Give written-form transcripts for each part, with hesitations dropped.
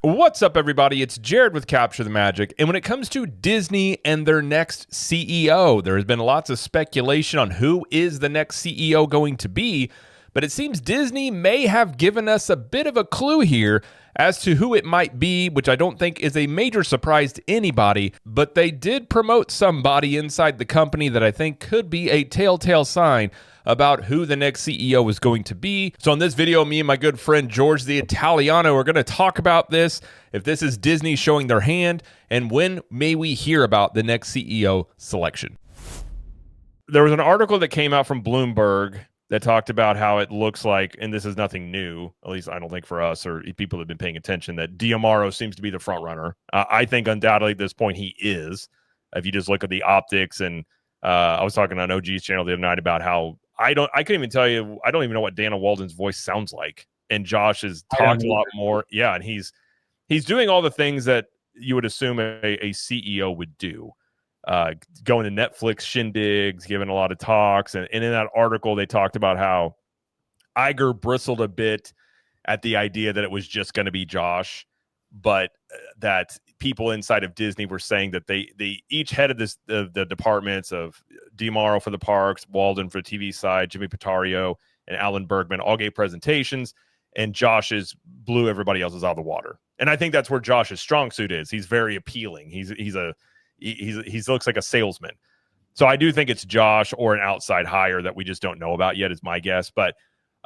What's up, everybody? It's Jared with Capture the Magic. And when it comes to Disney and their next CEO, there has been lots of speculation on who is the next CEO going to be. But it seems Disney may have given us a bit of a clue here as to who it might be, which I don't think is a major surprise to anybody. But they did promote somebody inside the company that I think could be a telltale sign about who the next CEO is going to be. So in this video, me and my good friend George the Italiano are going to talk about this, if this is Disney showing their hand, and when may we hear about the next CEO selection. There was an article that came out from Bloomberg that talked about how it looks like, and this is nothing new, at least I don't think for us or people that have been paying attention, that D'Amaro seems to be the front runner. I think undoubtedly at this point he is. If you just look at the optics, and I was talking on OG's channel the other night about how I couldn't even tell you, I don't even know what Dana Walden's voice sounds like. And Josh has talked a lot more. Yeah, and he's doing all the things that you would assume a CEO would do. Going to Netflix shindigs, giving a lot of talks. And in that article, they talked about how Iger bristled a bit at the idea that it was just going to be Josh, but that people inside of Disney were saying that they each headed the departments of D'Amaro for the parks, Walden for the TV side, Jimmy Pittario, and Alan Bergman all gave presentations, and Josh's blew everybody else's out of the water. And I think that's where Josh's strong suit is. He's very appealing. He looks like a salesman. So I do think it's Josh or an outside hire that we just don't know about yet, is my guess. But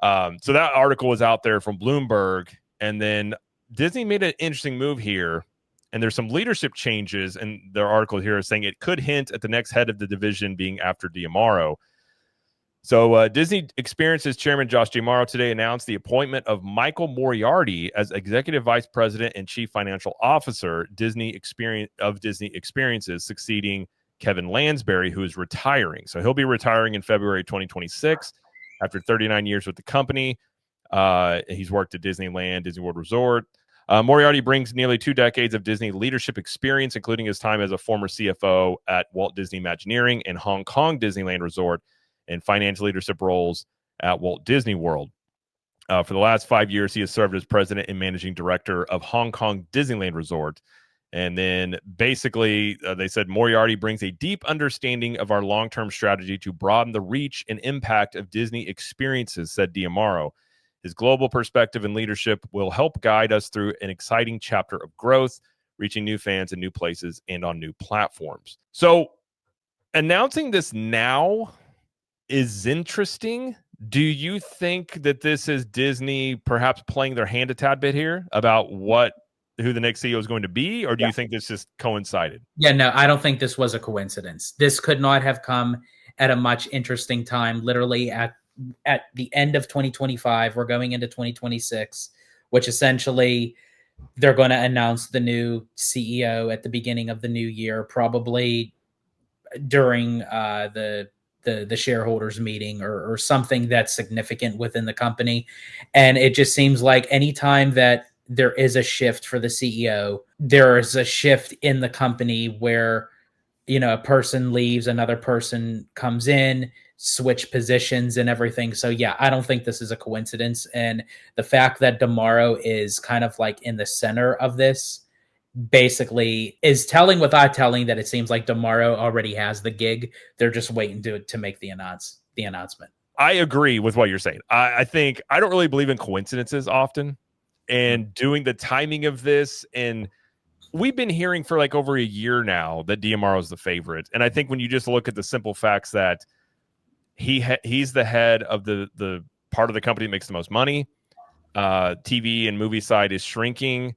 so that article was out there from Bloomberg, and then Disney made an interesting move here, and there's some leadership changes, and their article here is saying it could hint at the next head of the division being after D'Amaro. So Disney Experiences chairman Josh D'Amaro today announced the appointment of Michael Moriarty as executive vice president and chief financial officer Disney Experiences, succeeding Kevin Lansbury, who is retiring. So he'll be retiring in February 2026 after 39 years with the company. He's worked at Disneyland, Disney World Resort. Moriarty brings nearly 2 decades of Disney leadership experience, including his time as a former CFO at Walt Disney Imagineering and Hong Kong Disneyland Resort, and financial leadership roles at Walt Disney World. For the last 5 years, he has served as president and managing director of Hong Kong Disneyland Resort. And then basically, they said Moriarty brings a deep understanding of our long-term strategy to broaden the reach and impact of Disney Experiences, said D'Amaro. His global perspective and leadership will help guide us through an exciting chapter of growth, reaching new fans in new places and on new platforms. So announcing this now is interesting. Do you think that this is Disney perhaps playing their hand a tad bit here about who the next CEO is going to be, or do you think this just coincided? Yeah, no, I don't think this was a coincidence. This could not have come at a much interesting time, literally at the end of 2025. We're going into 2026, which essentially they're going to announce the new CEO at the beginning of the new year, probably during the shareholders meeting or something that's significant within the company. And it just seems like anytime that there is a shift for the CEO, there is a shift in the company where, a person leaves, another person comes in, switch positions and everything. So yeah, I don't think this is a coincidence. And the fact that D'Amaro is kind of like in the center of this basically is telling without telling that it seems like D'Amaro already has the gig. They're just waiting to make the announcement. I agree with what you're saying. I think I don't really believe in coincidences often, and doing the timing of this, and we've been hearing for like over a year now that D'Amaro is the favorite. And I think when you just look at the simple facts that he's the head of the part of the company that makes the most money, TV and movie side is shrinking,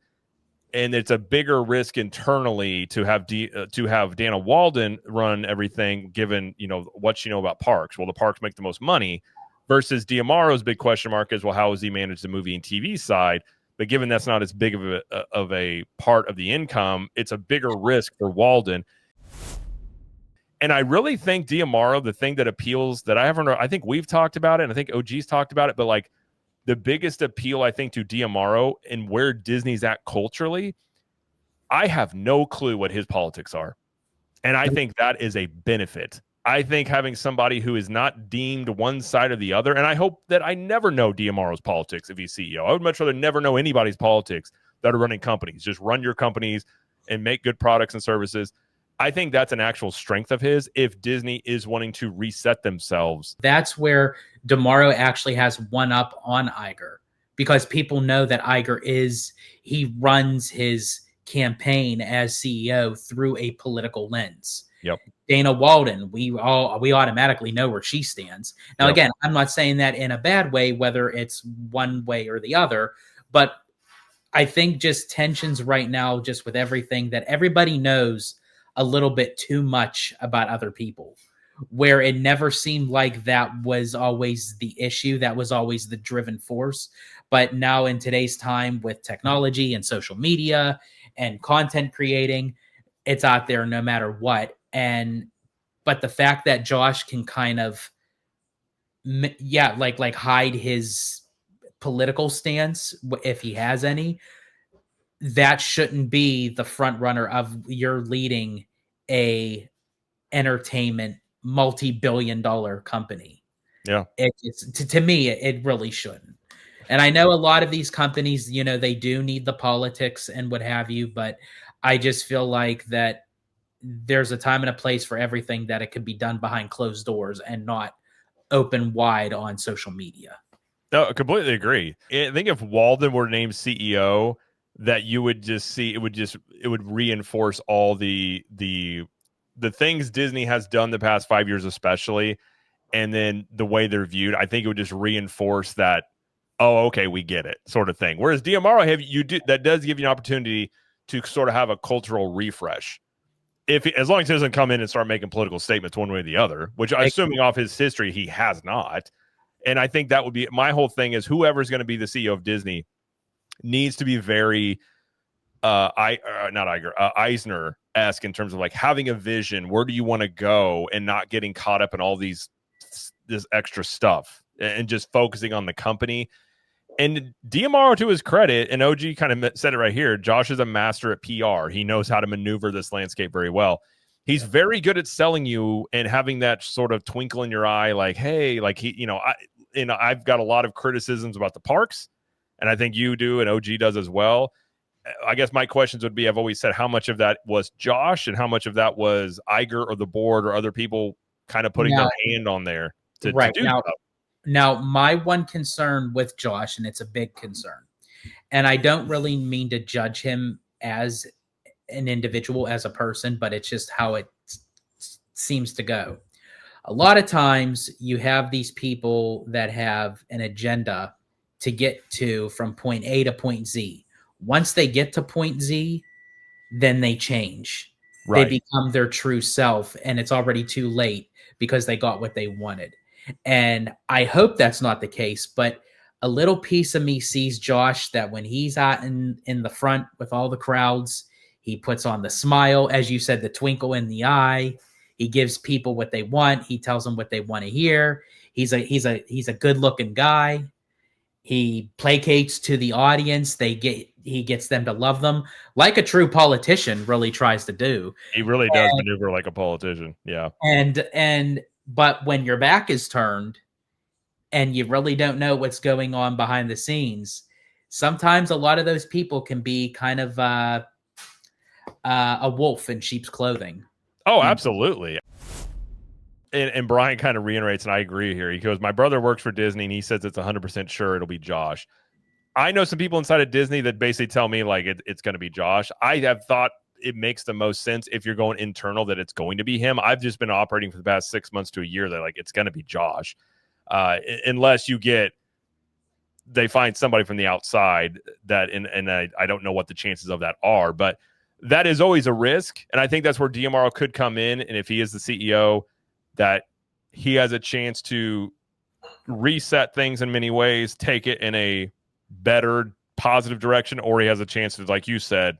and it's a bigger risk internally to have Dana Walden run everything, given what you know about parks. Well, the parks make the most money, versus D'Amaro's big question mark is, well, how does he manage the movie and TV side? But given that's not as big of a part of the income, it's a bigger risk for Walden. And I really think D'Amaro, the thing that appeals that I think we've talked about it, and I think OG's talked about it, but like the biggest appeal, I think, to D'Amaro and where Disney's at culturally, I have no clue what his politics are. And I think that is a benefit. I think having somebody who is not deemed one side or the other, and I hope that I never know D'Amaro's politics if he's CEO. I would much rather never know anybody's politics, that are running companies. Just run your companies and make good products and services. I think that's an actual strength of his if Disney is wanting to reset themselves. That's where DeMauro actually has one up on Iger, because people know that he runs his campaign as CEO through a political lens. Yep. Dana Walden, we automatically know where she stands. Now, Yep. again, I'm not saying that in a bad way, whether it's one way or the other, but I think just tensions right now, just with everything, that everybody knows a little bit too much about other people, where it never seemed like that was always the issue. That was always the driven force. But now in today's time with technology and social media and content creating, it's out there no matter what. But the fact that Josh can kind of, like hide his political stance, if he has any, that shouldn't be the front runner of you're leading a entertainment multi-billion-dollar company. Yeah. To me, it really shouldn't. And I know a lot of these companies, they do need the politics and what have you, but I just feel like that there's a time and a place for everything, that it could be done behind closed doors and not open wide on social media. No, I completely agree. I think if Walden were named CEO, that you would just see it would reinforce all the things Disney has done the past 5 years, especially, and then the way they're viewed. I think it would just reinforce that, oh, okay, we get it, sort of thing. Whereas DeMauro, that does give you an opportunity to sort of have a cultural refresh. As long as he doesn't come in and start making political statements one way or the other, which assuming off his history, he has not. And I think that would be my whole thing is whoever's going to be the CEO of Disney needs to be very Eisner-esque in terms of like having a vision. Where do you want to go, and not getting caught up in all this extra stuff, and just focusing on the company. And DeMauro, to his credit, and OG kind of said it right here, Josh is a master at PR. He knows how to maneuver this landscape very well. He's very good at selling you and having that sort of twinkle in your eye, like, hey, like I've got a lot of criticisms about the parks, and I think you do, and OG does as well. I guess my questions would be, I've always said, how much of that was Josh and how much of that was Iger or the board or other people kind of putting their hand on there to do stuff? Now, my one concern with Josh, and it's a big concern, and I don't really mean to judge him as an individual, as a person, but it's just how it seems to go. A lot of times you have these people that have an agenda to get to from point A to point Z. Once they get to point Z, then they change. Right. They become their true self, and it's already too late because they got what they wanted. And I hope that's not the case, but a little piece of me sees Josh that when he's out in the front with all the crowds, he puts on the smile, as you said, the twinkle in the eye. He gives people what they want. He tells them what they want to hear. He's a good-looking guy. He placates to the audience. He gets them to love them, like a true politician really tries to do. He really does maneuver like a politician. Yeah. But when your back is turned and you really don't know what's going on behind the scenes, sometimes a lot of those people can be kind of a wolf in sheep's clothing. Oh, absolutely. And Brian kind of reiterates, and I agree here. He goes, my brother works for Disney, and he says it's 100% sure it'll be Josh. I know some people inside of Disney that basically tell me like it's going to be Josh. I have thought it makes the most sense if you're going internal that it's going to be him. I've just been operating for the past 6 months to a year that like it's going to be Josh, unless they find somebody from the outside that, and I don't know what the chances of that are, but that is always a risk. And I think that's where DeMauro could come in. And if he is the CEO, that he has a chance to reset things in many ways, take it in a better positive direction, or he has a chance to, like you said,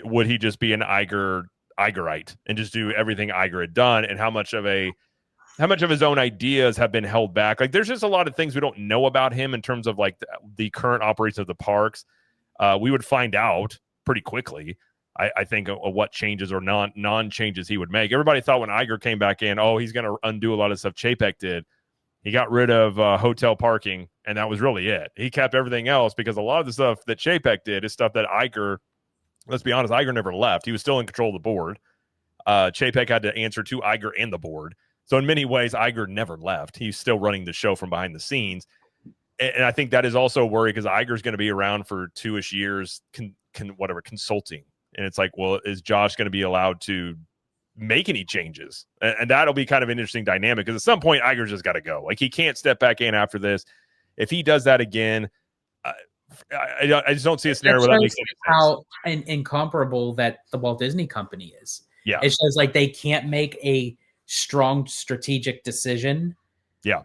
would he just be an Igerite and just do everything Iger had done, and how much of his own ideas have been held back? Like, there's just a lot of things we don't know about him in terms of like the current operations of the parks. We would find out pretty quickly, I think, of what changes or non-changes he would make. Everybody thought when Iger came back in, oh, he's going to undo a lot of stuff Chapek did. He got rid of hotel parking and that was really it. He kept everything else because a lot of the stuff that Chapek did is stuff that Iger, let's be honest, Iger never left. He was still in control of the board. Chapek had to answer to Iger and the board. So in many ways, Iger never left. He's still running the show from behind the scenes. And I think that is also a worry because Iger's going to be around for 2-ish years, consulting. And it's like, well, is Josh going to be allowed to make any changes? And that'll be kind of an interesting dynamic because at some point, Iger's just got to go. Like, he can't step back in after this. If he does that again, I just don't see a scenario where that makes any sense. How incomparable that the Walt Disney Company is. Yeah. It shows like they can't make a strong strategic decision. Yeah.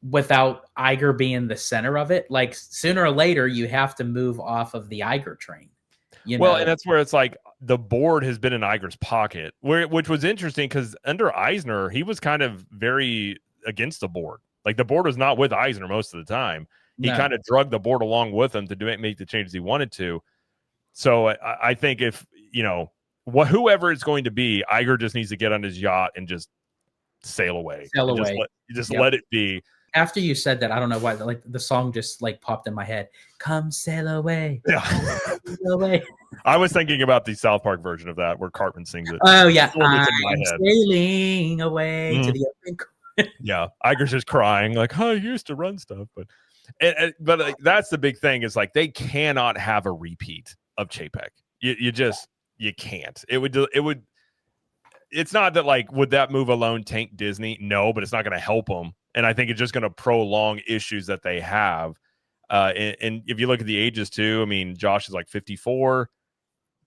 Without Iger being the center of it. Like, sooner or later, you have to move off of the Iger train. Well, and that's where it's like the board has been in Iger's pocket, which was interesting because under Eisner, he was kind of very against the board. Like, the board was not with Eisner most of the time. He kind of drug the board along with him to make the changes he wanted to. So I think if, whoever it's going to be, Iger just needs to get on his yacht and just sail away. Let it be. After you said that, I don't know why, like, the song just like popped in my head. Come sail away. Yeah. Sail away. I was thinking about the South Park version of that where Cartman sings it. Oh yeah. I'm sailing away to the open. Yeah. Iger's just crying like, I used to run stuff. But like, that's the big thing is like, they cannot have a repeat of Chapek. You can't. It's not that like, would that move alone tank Disney? No, but it's not going to help them. And I think it's just going to prolong issues that they have. And if you look at the ages too, I mean, Josh is like 54.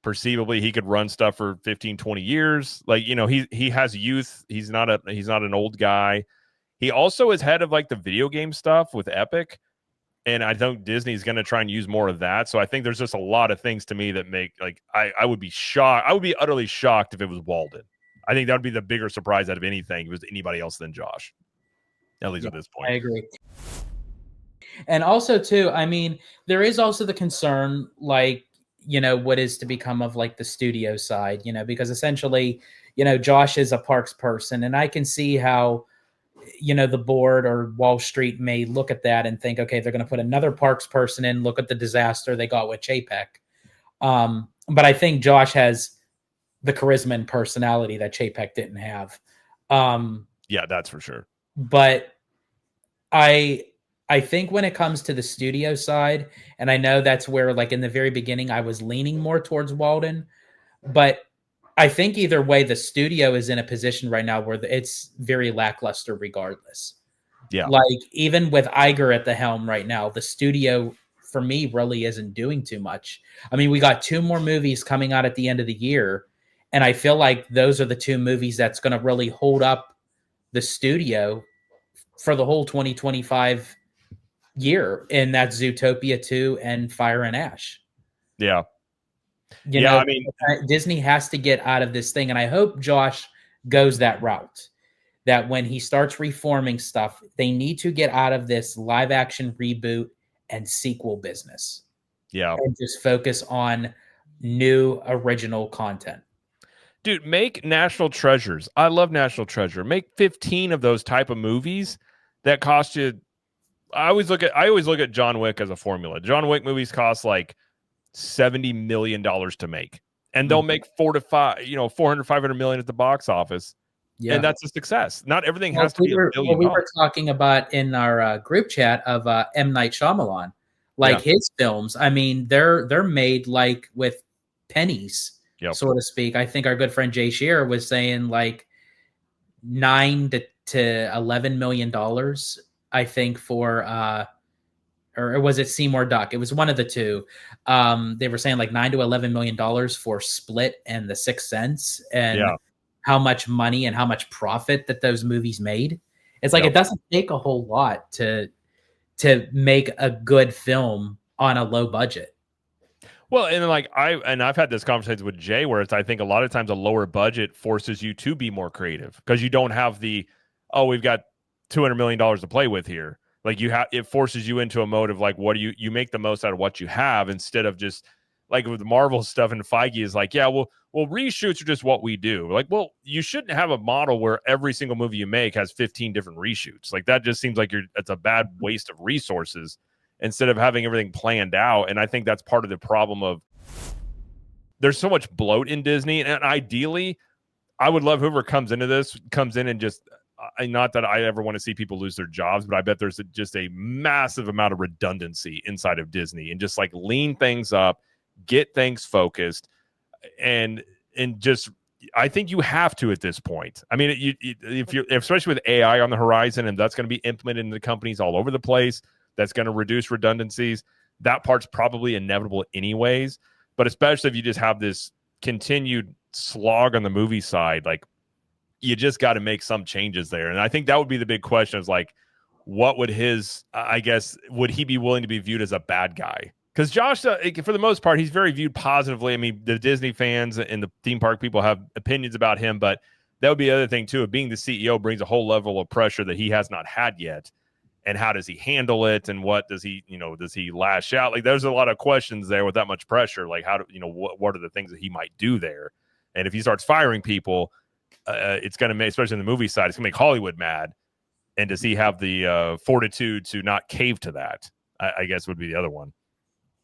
Perceivably, he could run stuff for 15, 20 years. Like, he has youth. He's not an old guy. He also is head of like the video game stuff with Epic. And I think Disney's going to try and use more of that. So I think there's just a lot of things to me that make like, I would be shocked. I would be utterly shocked if it was Walden. I think that would be the bigger surprise out of anything if it was anybody else than Josh. At least at this point. I agree. And also, too, I mean, there is also the concern, like, what is to become of like the studio side, because essentially, Josh is a parks person. And I can see how, the board or Wall Street may look at that and think, okay, they're going to put another parks person in. Look at the disaster they got with Chapek. But I think Josh has the charisma and personality that Chapek didn't have. Yeah, that's for sure. But I think when it comes to the studio side, and I know that's where, like, in the very beginning, I was leaning more towards Walden, but I think either way, the studio is in a position right now where it's very lackluster regardless. Yeah. Like, even with Iger at the helm right now, the studio, for me, really isn't doing too much. I mean, we got 2 more movies coming out at the end of the year, and I feel like those are the 2 movies that's going to really hold up the studio for the whole 2025 year, and that's Zootopia 2 and Fire and Ash. Yeah. I mean, Disney has to get out of this thing, and I hope Josh goes that route, that when he starts reforming stuff, they need to get out of this live action reboot and sequel business. Yeah. And just focus on new original content. Dude, make National Treasures. I love National Treasure. Make 15 of those type of movies that cost you. I always look at John Wick as a formula. John Wick movies cost like $70 million to make, and they'll make 400, 500 million at the box office. Yeah. And that's a success. Not everything has to be $1 billion. We were talking about in our group chat of M. Night Shyamalan, like his films. I mean, they're made like with pennies, so to speak. I think our good friend Jay Shearer was saying like $9 to $11 million. I think for or was it Seymour Duck? It was one of the two. They were saying like $9 to $11 million for Split and The Sixth Sense, and how much money and how much profit that those movies made. It's like it doesn't take a whole lot to make a good film on a low budget. Well, and like I've had this conversation with Jay where I think a lot of times a lower budget forces you to be more creative because you don't have we've got $200 million to play with here. Like it forces you into a mode of like, what do you make the most out of what you have instead of just like with the Marvel stuff, and Feige is like, yeah, well, reshoots are just what we do. Like, well, you shouldn't have a model where every single movie you make has 15 different reshoots. Like, that just seems like it's a bad waste of resources instead of having everything planned out. And I think that's part of the problem of there's so much bloat in Disney. And ideally, I would love whoever comes in and just, not that I ever want to see people lose their jobs, but I bet there's just a massive amount of redundancy inside of Disney, and just like lean things up, get things focused, and just, I think you have to at this point. I mean, if you're, especially with AI on the horizon, and that's going to be implemented in the companies all over the place, that's going to reduce redundancies. That part's probably inevitable anyways. But especially if you just have this continued slog on the movie side, like, you just got to make some changes there. And I think that would be the big question, is like, what would would he be willing to be viewed as a bad guy? Because Josh, for the most part, he's very viewed positively. I mean, the Disney fans and the theme park people have opinions about him, but that would be the other thing too, of being the CEO brings a whole level of pressure that he has not had yet. And how does he handle it? And what does he, does he lash out? Like, there's a lot of questions there with that much pressure. Like, how do, what are the things that he might do there? And if he starts firing people, it's going to make, especially in the movie side, it's going to make Hollywood mad. And does he have the fortitude to not cave to that? I guess would be the other one.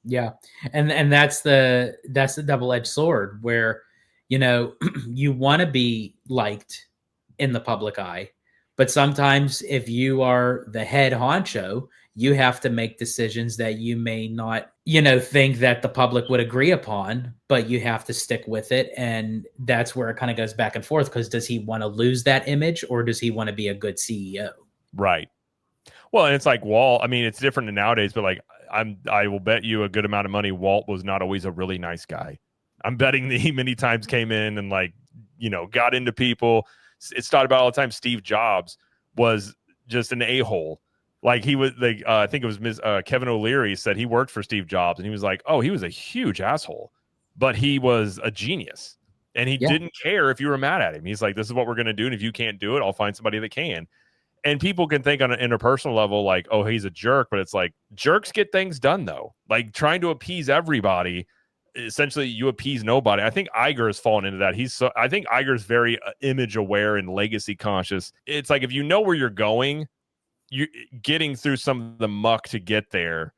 Yeah. And that's the double-edged sword where, you want to be liked in the public eye, but sometimes if you are the head honcho, you have to make decisions that you may not, think that the public would agree upon, but you have to stick with it. And that's where it kind of goes back and forth, because does he want to lose that image, or does he want to be a good CEO? Right. Well, and it's like Walt. I mean, it's different nowadays, but like, I will bet you a good amount of money Walt was not always a really nice guy. I'm betting that he many times came in and, like, got into people. It's thought about all the time. Steve Jobs was just an a-hole. Like, he was like, I think it was Kevin O'Leary said he worked for Steve Jobs, and he was like, oh, he was a huge asshole, but he was a genius, and he didn't care if you were mad at him. He's like, this is what we're going to do, and if you can't do it, I'll find somebody that can. And people can think on an interpersonal level, like, oh, he's a jerk, but it's like, jerks get things done, though. Like, trying to appease everybody, essentially you appease nobody. I think Iger has fallen into that. I think Iger's very image aware and legacy conscious. It's like, if you know where you're going, you're getting through some of the muck to get there.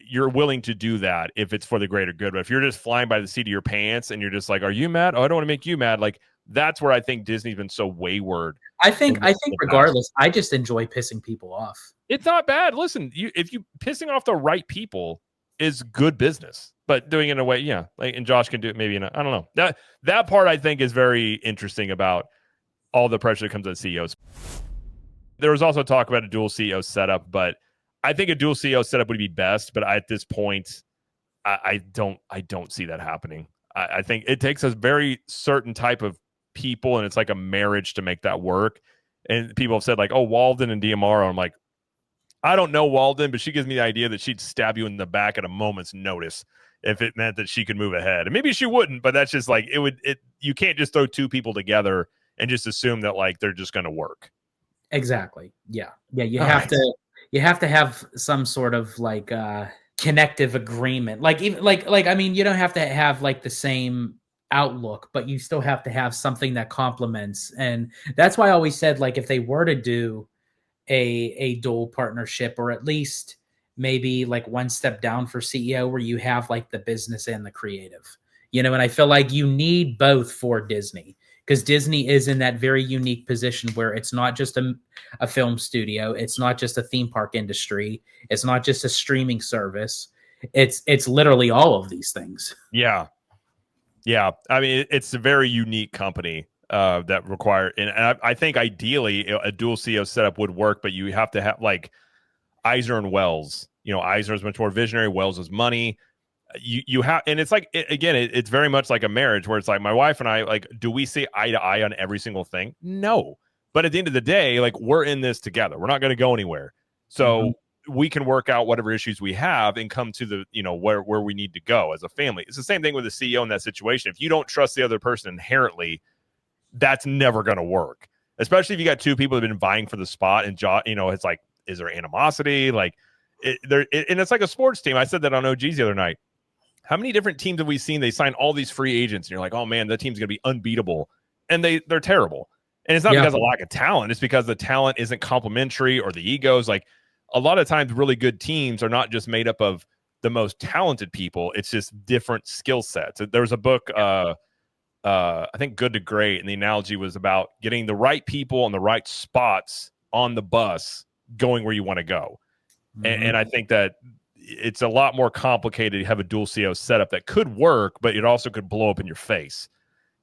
You're willing to do that if it's for the greater good. But if you're just flying by the seat of your pants and you're just like, are you mad? Oh, I don't want to make you mad. Like, that's where I think Disney's been so wayward. I think regardless, I just enjoy pissing people off. It's not bad. Listen, if you pissing off the right people is good business, but doing it in a way, yeah, like, and Josh can do it maybe in I don't know. That part I think is very interesting about all the pressure that comes on CEOs. There was also talk about a dual CEO setup, but I think a dual CEO setup would be best. But at this point, I don't see that happening. I think it takes a very certain type of people, and it's like a marriage to make that work. And people have said, like, oh, Walden and Diamaro. I'm like, I don't know Walden, but she gives me the idea that she'd stab you in the back at a moment's notice if it meant that she could move ahead. And maybe she wouldn't, but that's just like, you can't just throw two people together and just assume that, like, they're just going to work. Exactly. Yeah. You have to have some sort of like connective agreement. Like, even like I mean, you don't have to have like the same outlook, but you still have to have something that complements. And that's why I always said, like, if they were to do a dual partnership, or at least maybe like one step down for CEO, where you have like the business and the creative, and I feel like you need both for Disney, because Disney is in that very unique position where it's not just a film studio. It's not just a theme park industry. It's not just a streaming service. It's literally all of these things. Yeah. Yeah. I mean, it's a very unique company that require, and I think ideally a dual CEO setup would work, but you have to have like Iger and Wells. Iger is much more visionary. Wells is money. You have, and it's like, it's very much like a marriage where it's like, my wife and I, like, do we see eye to eye on every single thing? No. But at the end of the day, like, we're in this together. We're not going to go anywhere. So we can work out whatever issues we have and come to the, where we need to go as a family. It's the same thing with the CEO in that situation. If you don't trust the other person inherently, that's never going to work. Especially if you got two people that have been vying for the spot, and it's like, is there animosity? Like, and it's like a sports team. I said that on OGs the other night. How many different teams have we seen? They sign all these free agents, and you're like, oh man, that team's going to be unbeatable, and they're terrible. And it's not because of lack of talent; it's because the talent isn't complementary or the egos. Like a lot of times, really good teams are not just made up of the most talented people; it's just different skill sets. There was a book, I think, Good to Great, and the analogy was about getting the right people on the right spots on the bus, going where you want to go. And I think that it's a lot more complicated to have a dual CEO setup that could work, but it also could blow up in your face.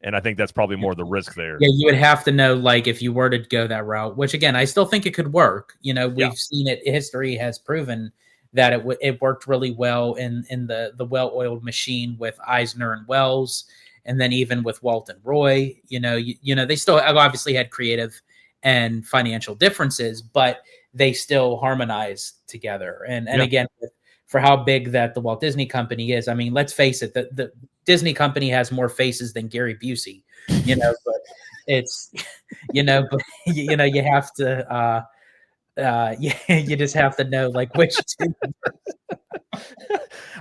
And I think that's probably more the risk there. Yeah, you would have to know, like, if you were to go that route, which again, I still think it could work. You know, we've seen it. History has proven that it worked really well in the well-oiled machine with Eisner and Wells, and then even with Walt and Roy. You know, they still obviously had creative and financial differences, but they still harmonized together. And again, for how big that the Walt Disney Company is, I mean, let's face it, the Disney Company has more faces than Gary Busey, you know, but it's, you know, you have to, you just have to know, like, which two.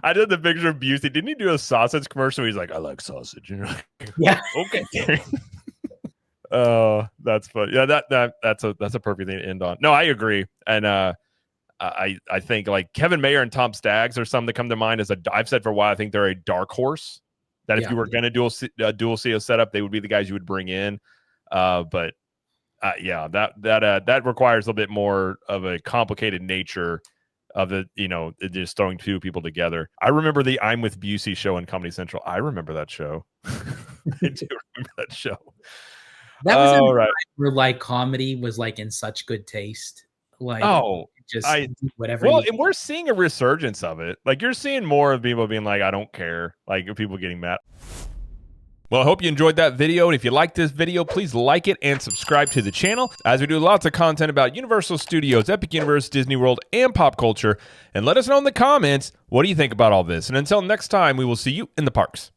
I did the picture of Busey. Didn't he do a sausage commercial? He's like, I like sausage. You know? Yeah. Okay. Oh, that's fun. Yeah, that's a perfect thing to end on. No, I agree. And I think like Kevin Mayer and Tom Staggs are some that come to mind as I've said for a while, I think they're a dark horse that if you were going to dual CEO setup, they would be the guys you would bring in. But that requires a little bit more of a complicated nature of the, just throwing two people together. I remember the I'm with Busey show on Comedy Central. I remember that show. I do remember that show. That was right. Where like comedy was like in such good taste. Like, whatever. Well, and we're seeing a resurgence of it. Like you're seeing more of people being like, I don't care. Like people getting mad. Well, I hope you enjoyed that video. And if you like this video, please like it and subscribe to the channel as we do lots of content about Universal Studios, Epic Universe, Disney World, and pop culture. And let us know in the comments, what do you think about all this? And until next time, we will see you in the parks.